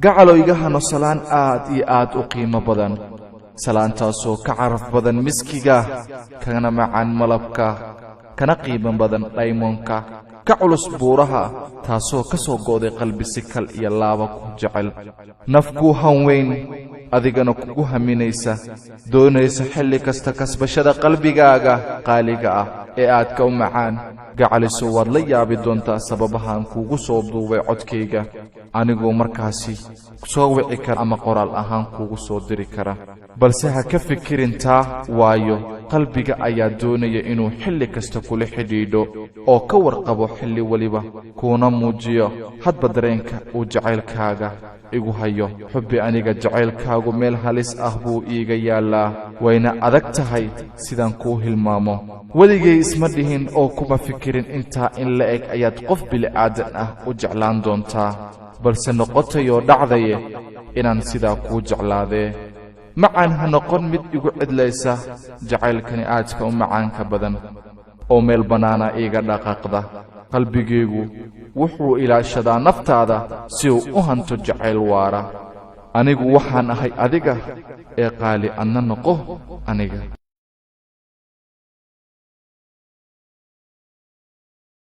gacalo iga hano salaan aad iyo aad u qiimo badan salaantaasoo ka caraf badan miskiga kana macaan malabka kana qiimo badan dhaymoonka ka culus buuraha taasoo ka soo gooday qalbi si kal iyo laaba ku jecel nafku hanweyn adigana kugu haminaysa doonaysa xilli kasta kasbashada qalbigaaga qaaliga ah ee aad ka u macaan gacaliso waad la yaabi doontaa sababahan kugu soo duubay codkayga anigoo markaasi soo wici kara ama qoraal ahaan kugu soo diri kara balse ha ka fikirin taa waayo qalbiga ayaa doonaya inuu xilli kasta kula xidhiidho oo ka warqabo xilli waliba kuna muujiyo hadba dareenka uu jacaylkaaga igu hayo xubbi aniga jacaylkaagu meel halis ah buu iiga yaalaa wayna adag tahay sidaan kuu hilmaamo weligay isma dhihin oo kuma fikirin intaa in la eg ayaad qof bili'aadan ah u jeclaan doontaa balse noqotayoo dhacdaye inaan sidaa kuu jeclaadee macaan ha noqon mid igu cidlaysa jacaylkani aadka u macaanka badan oo meel bannaana iiga dhaqaaqda qalbigaygu wuxuu ilaashadaa naftaada si uu u hanto jacayl waara anigu waxaan ahay adiga ee qaali adna noqo aniga